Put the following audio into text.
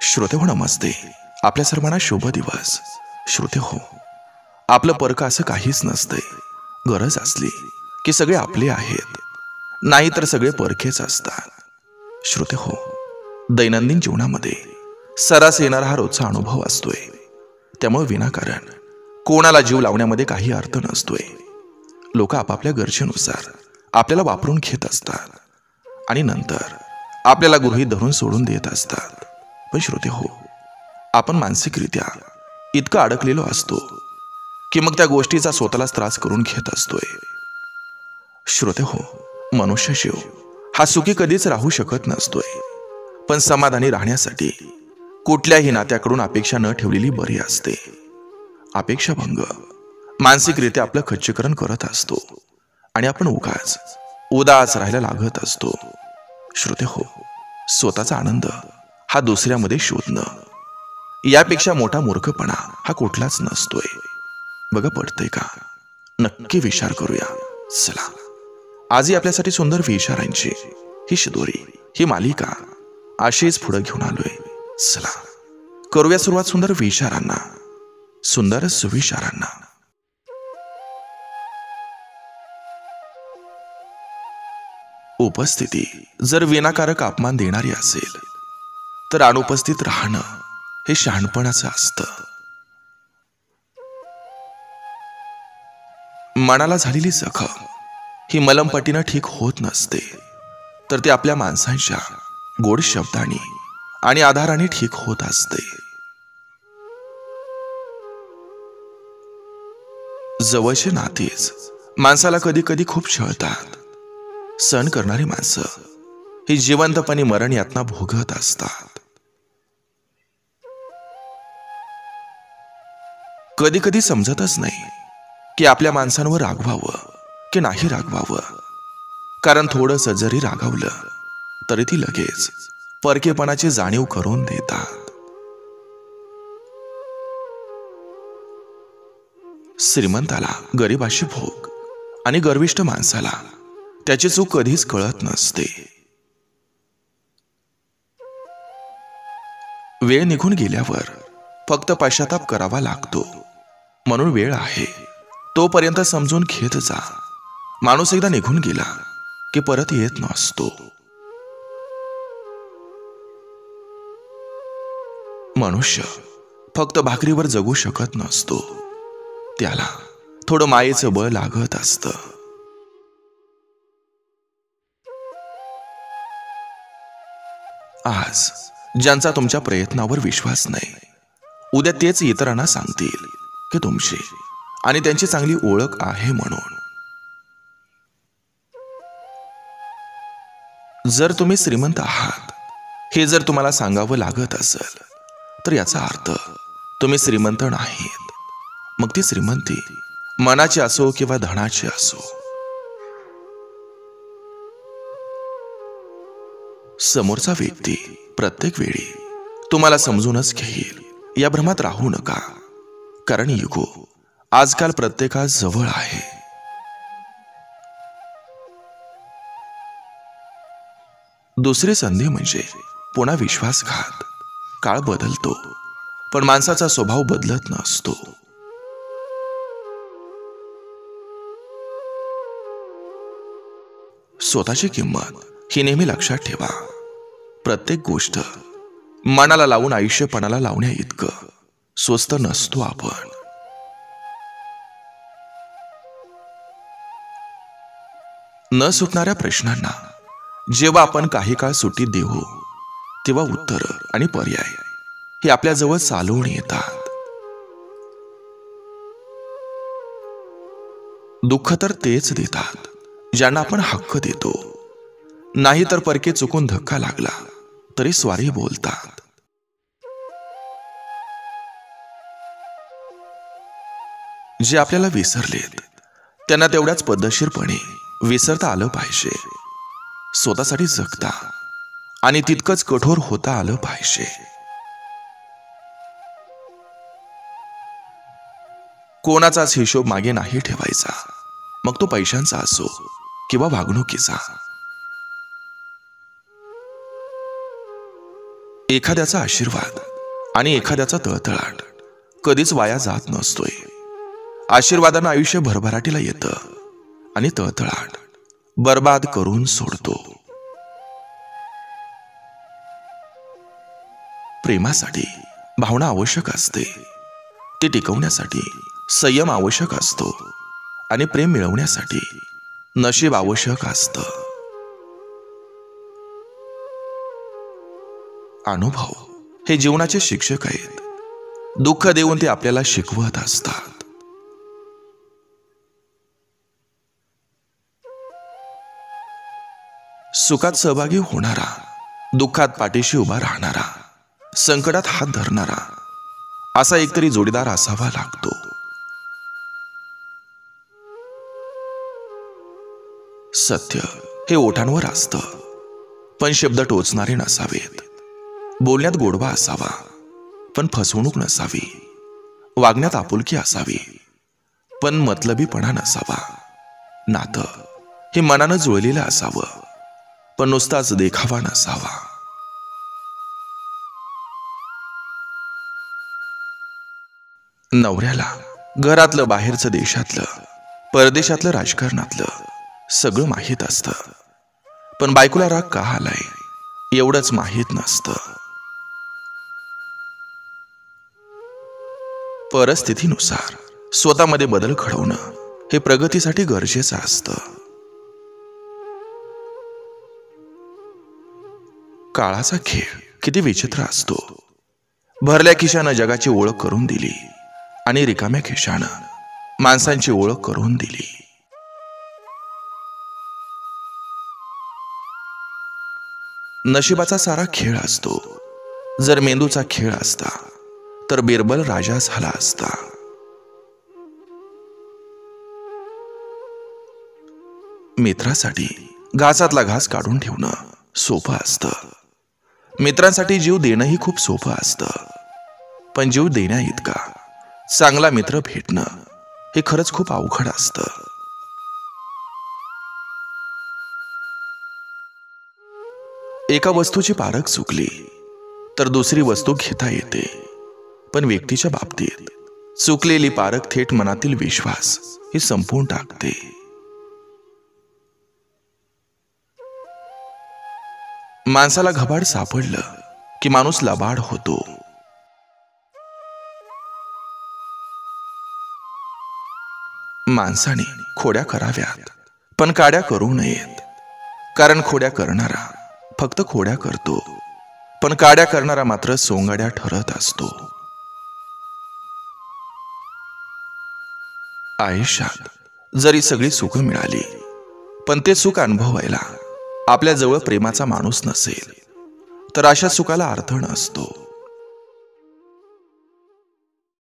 श्रोते हो नमस्ते. आपल्या सर्वांना शुभ दिवस. श्रोते हो, आपलं परक असं काहीच नसतंय. गरज असली की सगळे आपले आहेत, नाही तर सगळे परखेच असतात. श्रोते हो, दैनंदिन जीवनामध्ये सरास येणारा हा रोजचा अनुभव असतोय. त्यामुळे विनाकारण कोणाला जीव लावण्यामध्ये काही अर्थ नसतोय. लोक आपापल्या गरजेनुसार आपल्याला वापरून घेत असतात आणि नंतर आपल्याला गृहीत धरून सोडून देत असतात. पण श्रोते हो, आपण मानसिकरित्या इतकं अडकलेलो असतो की मग त्या गोष्टीचा स्वतःलाच त्रास करून घेत असतोय. श्रोते हो, मनुष्य जीव हा सुखी कधीच राहू शकत नसतोय. पण समाधानी राहण्यासाठी कुठल्याही नात्याकडून अपेक्षा न ठेवलेली बरी असते. अपेक्षाभंग मानसिकरित्या आपलं खच्चीकरण करत असतो आणि आपण उगाच उदास राहायला लागत असतो. श्रोते हो, स्वतःचा आनंद हा दुसऱ्यामध्ये शोधणं यापेक्षा मोठा मूर्खपणा हा कुठलाच नसतोय. बघा, पडतंय का? नक्की विचार करूया. चला, आजही आपल्यासाठी सुंदर विचारांची ही शिदोरी, ही मालिका अशीच पुढे घेऊन आलोय. चला, करूया सुरुवात सुंदर विचारांना, सुंदर सुविचारांना. उपस्थिती जर विनाकारक अपमान देणारी असेल तर अनुपस्थित राहणं हे शहाणपणाचं असतं. मनाला झालेली जखम ही मलमपट्टीनं ठीक होत नसते, तर ते आपल्या माणसांच्या गोड शब्दांनी आणि आधाराने ठीक होत असते. जवळचे नातेच माणसाला कधी कधी खूप छळतात. सहन करणारी माणसं ही जिवंतपणे मरण यातना भोगत असतात. कधी कधी समजतच नाही की आपल्या माणसांवर रागवावं की नाही रागवावं. कारण थोडंसं जरी रागावलं तरी ती लगेच परकेपणाची जाणीव करून देतात. श्रीमंताला गरिबाशी भोग आणि गर्विष्ठ माणसाला त्याची चूक कधीच कळत नसते. वेळ निघून गेल्यावर फक्त पश्चाताप करावा लागतो. म्हणून वेळ आहे तोपर्यंत समजून घेत जा. माणूस एकदा निघून गेला की परत येत नसतो. मनुष्य फक्त भाकरीवर जगू शकत नसतो. त्याला थोडं मायेचं बळ लागत असतं. आज ज्यांचा तुमच्या प्रयत्नावर विश्वास नाही, उद्या तेच इतरांना सांगतील की तुमची आणि त्यांची चांगली ओळख आहे म्हणून. जर तुम्ही श्रीमंत आहात हे जर तुम्हाला सांगावं लागत असेल तर याचा अर्थ तुम्ही श्रीमंत नाहीत. मग ती श्रीमंती मनाची असो किंवा धनाची असो. समोरचा व्यक्ती प्रत्येक वेळी तुम्हाला समजूनच घेईल या भ्रमात राहू नका. कारण इगो आजकाल प्रत्येकास जवळ आहे. दुसरी संधी म्हणजे पुन्हा विश्वासघात. काळ बदलतो पण माणसाचा स्वभाव बदलत नसतो. स्वतःची किंमत ही नेहमी लक्षात ठेवा. प्रत्येक गोष्ट मनाला लावून आयुष्यपणाला लावण्या इतकं स्वस्त नसतो आपण. न सुटणाऱ्या प्रश्नांना जेव्हा आपण काही काळ सुट्टी देऊ तेव्हा उत्तर आणि पर्याय हे आपल्या जवळ चालवून येतात. दुःख तर तेच देतात ज्यांना आपण हक्क देतो. नाही तर परके चुकून धक्का लागला तरी स्वारी बोलतात. जे आपल्याला विसरलेत त्यांना तेवढ्याच पद्धतशीरपणे विसरता आलं पाहिजे. स्वतःसाठी जगता आणि तितकंच कठोर होता आलं पाहिजे. कोणाचाच हिशोब मागे नाही ठेवायचा, मग तो पैशांचा असो किंवा वागणुकीचा. एखाद्याचा आशीर्वाद आणि एखाद्याचा तळतळाट कधीच वाया जात नसतोय. आशीर्वादानं आयुष्य भरभराटीला येतं आणि तळतळाट बर्बाद करून सोडतो. प्रेमासाठी भावना आवश्यक असते, ती टिकवण्यासाठी संयम आवश्यक असतो आणि प्रेम मिळवण्यासाठी नशीब आवश्यक असतं. अनुभव हे जीवनाचे शिक्षक आहेत. दुःख देऊन ते आपल्याला शिकवत असतात. सुखात सहभागी होणारा, दुःखात पाठीशी उभा राहणारा, संकटात हात धरणारा असा एकतरी जोडीदार असावा लागतो. सत्य हे ओठांवर असतं, पण शब्द टोचणारे नसावेत. बोलण्यात गोडवा असावा, पण फसवणूक नसावी. वागण्यात आपुलकी असावी, पण मतलबीपणा नसावा. नातं हे मनानं जुळलेलं असावं, पण नुसताच देखावा नसावा. नवऱ्याला घरातलं, बाहेरचं, देशातलं, परदेशातलं, राजकारणातलं सगळं माहीत असतं, पण बायकोला राग का आलाय एवढंच माहीत नसतं. परिस्थितीनुसार स्वतःमध्ये बदल घडवणं हे प्रगतीसाठी गरजेचं असतं. काळाचा खेळ किती विचित्र असतो. भरल्या खिशानं जगाची ओळख करून दिली आणि रिकाम्या खिशानं माणसांची ओळख करून दिली. नशिबाचा सारा खेळ असतो. जर मेंदूचा खेळ असता तर बिरबल राजा झाला असता. मित्रासाठी घासातला घास काढून ठेवणं सोपं असतं. मित्रांसाठी जीव देणंही खूप सोपं असतं, पण जीव देण्या इतका चांगला मित्र भेटणं हे खरंच खूप अवघड असतं. एका वस्तूची पारख चुकली तर दुसरी वस्तू घेता येते, पण व्यक्तीच्या बाबतीत चुकलेली पारख थेट मनातील विश्वास हे संपवून टाकते. माणसाला घबाड सापडलं की माणूस लबाड होतो. माणसाने खोड्या कराव्यात, पण काड्या करू नयेत. कारण खोड्या करणारा फक्त खोड्या करतो, पण काड्या करणारा मात्र सोंगाड्या ठरत असतो. आयुष्यात जरी सगळी सुख मिळाली, पण ते सुख अनुभवायला आपल्या जवळ प्रेमाचा माणूस नसेल तर अशा सुखाला अर्थ नसतो.